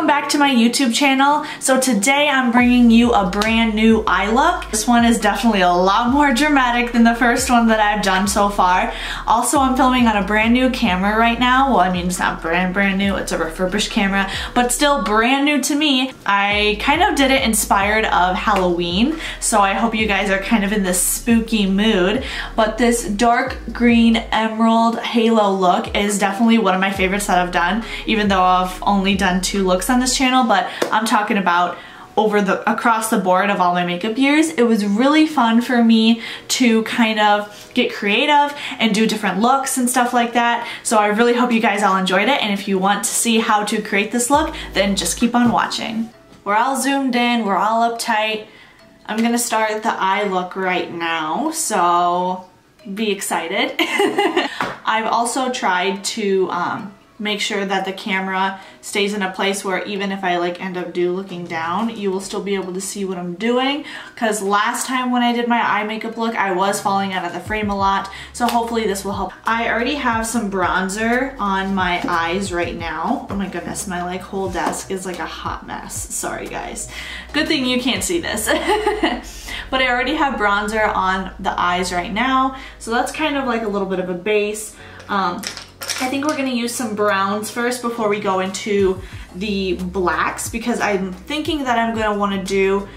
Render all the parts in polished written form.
welcome back to my YouTube channel. So today I'm bringing you a brand new eye look. This one is definitely a lot more dramatic than the first one that I've done so far. Also, I'm filming on a brand new camera right now. Well, I mean, it's not brand new, it's a refurbished camera, but still brand new to me. I kind of did it inspired of Halloween, so I hope you guys are kind of in this spooky mood. But this dark green emerald halo look is definitely one of my favorites that I've done, even though I've only done 2 looks on this channel, but I'm talking about across the board of all my makeup years. It was really fun for me to kind of get creative and do different looks and stuff like that. So I really hope you guys all enjoyed it, and if you want to see how to create this look, then just keep on watching. We're all zoomed in, we're all uptight. I'm gonna start the eye look right now, so be excited. I've also tried to make sure that the camera stays in a place where even if I end up looking down, you will still be able to see what I'm doing, because last time when I did my eye makeup look, I was falling out of the frame a lot, so hopefully this will help. I already have some bronzer on my eyes right now. Oh my goodness, my whole desk is a hot mess. Sorry guys. Good thing you can't see this. But I already have bronzer on the eyes right now, so that's kind of a little bit of a base. I think we're gonna use some browns first before we go into the blacks, because I'm thinking that I'm gonna wanna do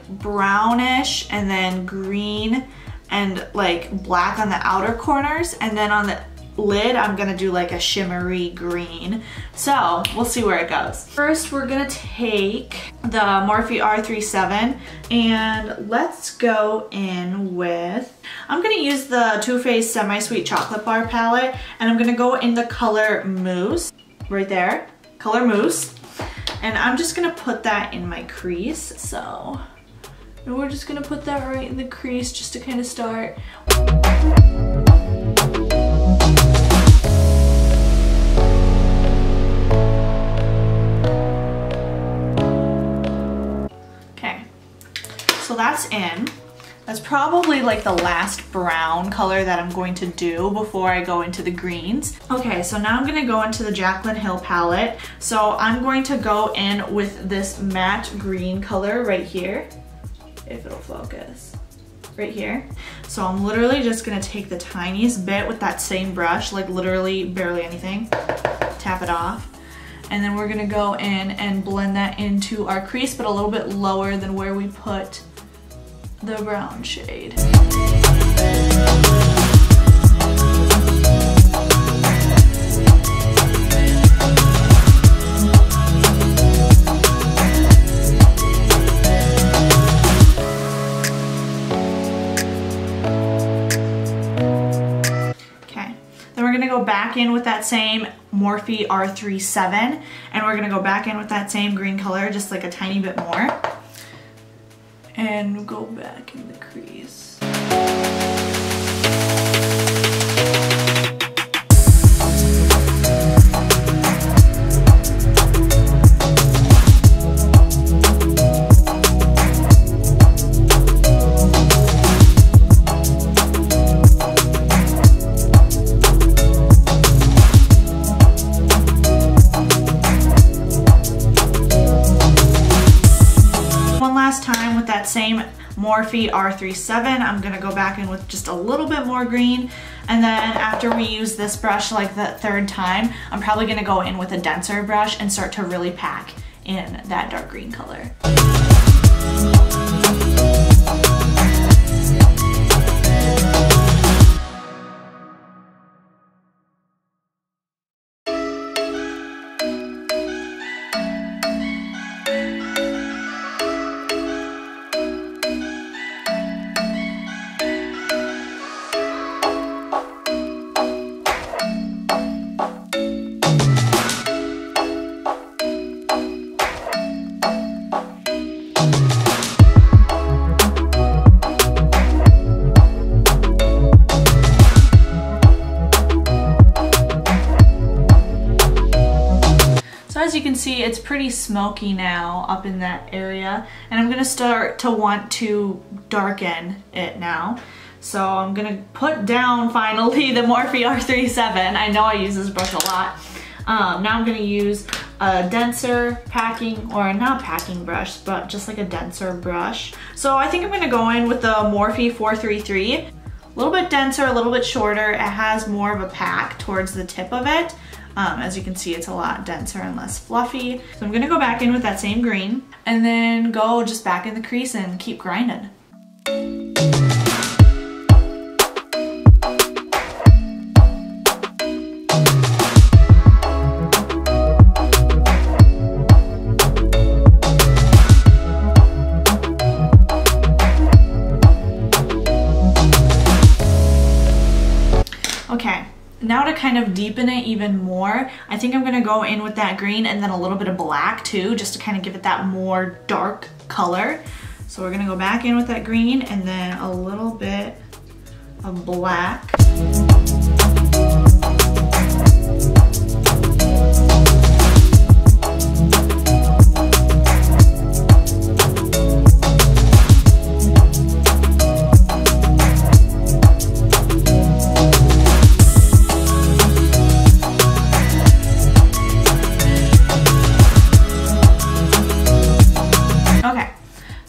brownish and then green and black on the outer corners, and then on the lid I'm gonna do a shimmery green. So we'll see where it goes. First we're gonna take the Morphe R37 and let's go in with, I'm gonna use the Too Faced Semi-Sweet Chocolate Bar palette, and I'm gonna go in the color Mousse, right there, color Mousse, and I'm just gonna put that in my crease. So and we're just gonna put that right in the crease just to kind of start. So that's in. That's probably the last brown color that I'm going to do before I go into the greens. Okay, so now I'm gonna go into the Jaclyn Hill palette. So I'm going to go in with this matte green color right here, if it'll focus, right here. So I'm literally just gonna take the tiniest bit with that same brush, literally barely anything, tap it off. And then we're gonna go in and blend that into our crease, but a little bit lower than where we put the brown shade. Okay, then we're gonna go back in with that same Morphe R37, and we're gonna go back in with that same green color, just a tiny bit more, and go back in the crease. Time with that same Morphe R37, I'm gonna go back in with just a little bit more green, and then after we use this brush the 3rd time, I'm probably gonna go in with a denser brush and start to really pack in that dark green color. As you can see, it's pretty smoky now up in that area, and I'm gonna start to want to darken it now. So I'm gonna put down finally the Morphe R37. I know I use this brush a lot. Now I'm gonna use a denser packing, or not packing brush, but just like a denser brush. So I think I'm gonna go in with the Morphe 433. A little bit denser, a little bit shorter. It has more of a pack towards the tip of it. As you can see, it's a lot denser and less fluffy. So I'm gonna go back in with that same green and then go just back in the crease and keep grinding. Okay, now to kind of deepen it even more, I think I'm gonna go in with that green and then a little bit of black too, just to kind of give it that more dark color. So we're gonna go back in with that green and then a little bit of black.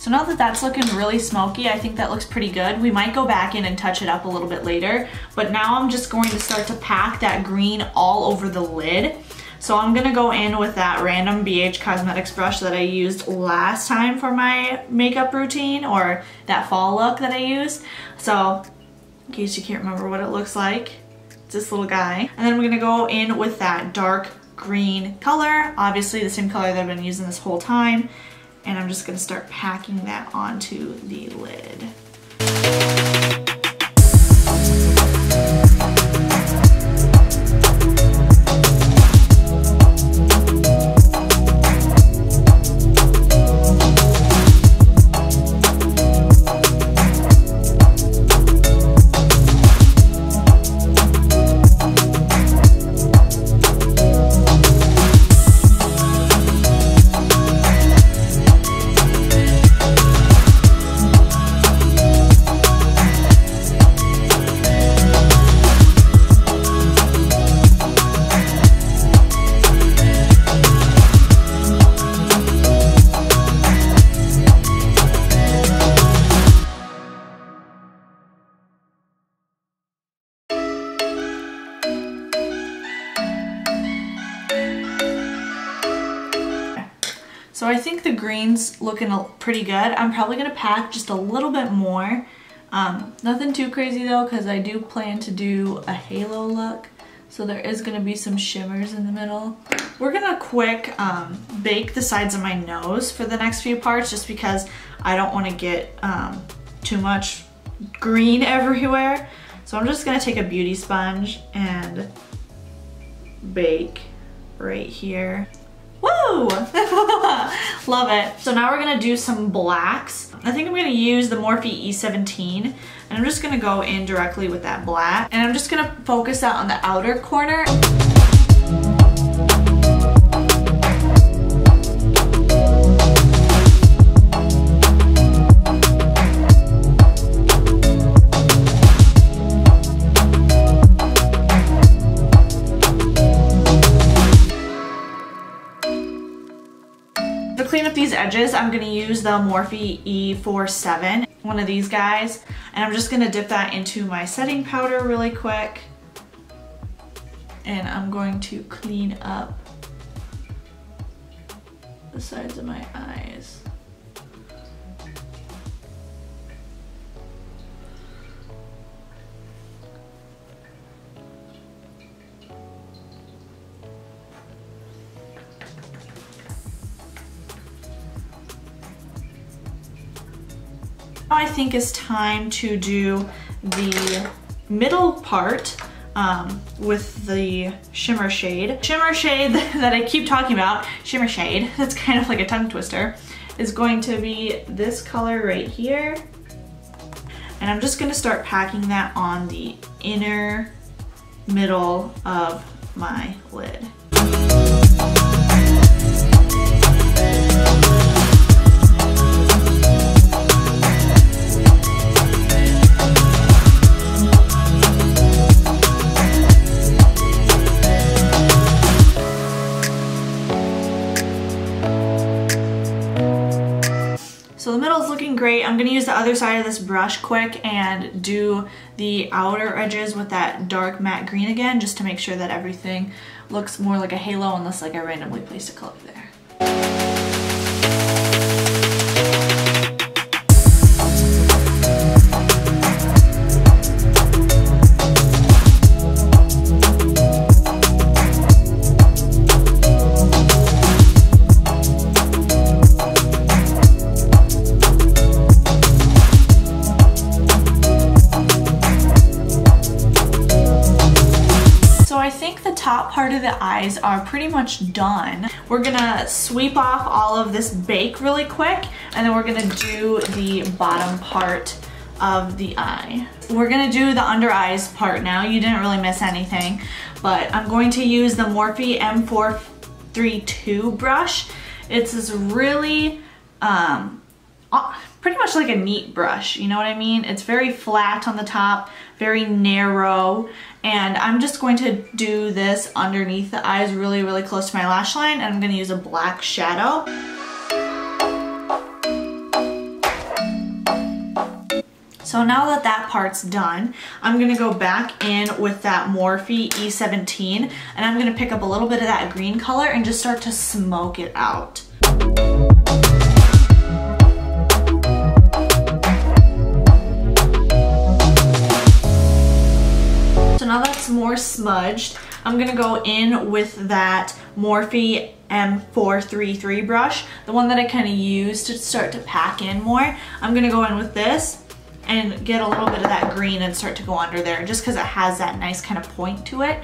So now that that's looking really smoky, I think that looks pretty good. We might go back in and touch it up a little bit later, but now I'm just going to start to pack that green all over the lid. So I'm gonna go in with that random BH Cosmetics brush that I used last time for my makeup routine, or that fall look that I used. So in case you can't remember what it looks like, it's this little guy. And then I'm gonna go in with that dark green color, obviously the same color that I've been using this whole time. And I'm just gonna start packing that onto the lid. So I think the green's looking pretty good. I'm probably gonna pack just a little bit more. Nothing too crazy though, because I do plan to do a halo look. So there is gonna be some shimmers in the middle. We're gonna quick bake the sides of my nose for the next few parts, just because I don't wanna get too much green everywhere. So I'm just gonna take a beauty sponge and bake right here. Woo! Love it. So now we're gonna do some blacks. I think I'm gonna use the Morphe E17, and I'm just gonna go in directly with that black, and I'm just gonna focus that on the outer corner. To clean up these edges, I'm gonna use the Morphe E47, one of these guys, and I'm just gonna dip that into my setting powder really quick, and I'm going to clean up the sides of my eyes. I think it's time to do the middle part with the shimmer shade. Shimmer shade that I keep talking about, shimmer shade, that's kind of like a tongue twister, is going to be this color right here. And I'm just gonna start packing that on the inner middle of my lid. So the middle is looking great. I'm gonna use the other side of this brush quick and do the outer edges with that dark matte green again, just to make sure that everything looks more like a halo unless like I randomly placed a color there. Top part of the eyes are pretty much done. We're gonna sweep off all of this bake really quick, and then we're gonna do the bottom part of the eye. We're gonna do the under eyes part now. You didn't really miss anything, but I'm going to use the Morphe M432 brush. It's this really pretty much like a neat brush, you know what I mean? It's very flat on the top, very narrow, and I'm just going to do this underneath the eyes really, really close to my lash line, and I'm going to use a black shadow. So now that that part's done, I'm going to go back in with that Morphe E17, and I'm going to pick up a little bit of that green color and just start to smoke it out. Now that's more smudged, I'm gonna go in with that Morphe M433 brush, the one that I kind of use to start to pack in more. I'm gonna go in with this and get a little bit of that green and start to go under there, just because it has that nice kind of point to it.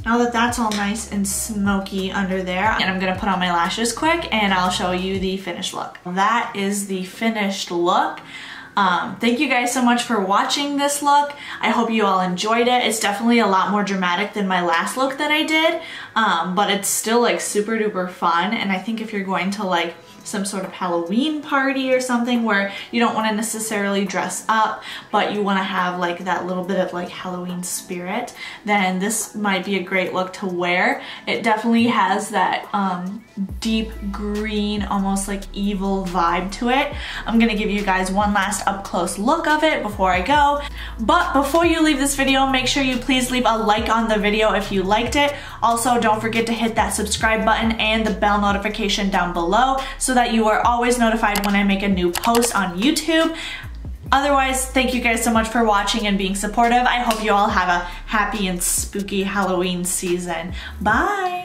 Now that that's all nice and smoky under there, and I'm gonna put on my lashes quick and I'll show you the finished look. That is the finished look. Thank you guys so much for watching this look. I hope you all enjoyed it. It's definitely a lot more dramatic than my last look that I did, but it's still like super duper fun, and I think if you're going to like some sort of Halloween party or something where you don't want to necessarily dress up, but you want to have like that little bit of like Halloween spirit, then this might be a great look to wear. It definitely has that deep green, almost like evil vibe to it. I'm gonna give you guys one last up close look of it before I go. But before you leave this video, make sure you please leave a like on the video if you liked it. Also, don't forget to hit that subscribe button and the bell notification down below so that you are always notified when I make a new post on YouTube. Otherwise, thank you guys so much for watching and being supportive. I hope you all have a happy and spooky Halloween season. Bye!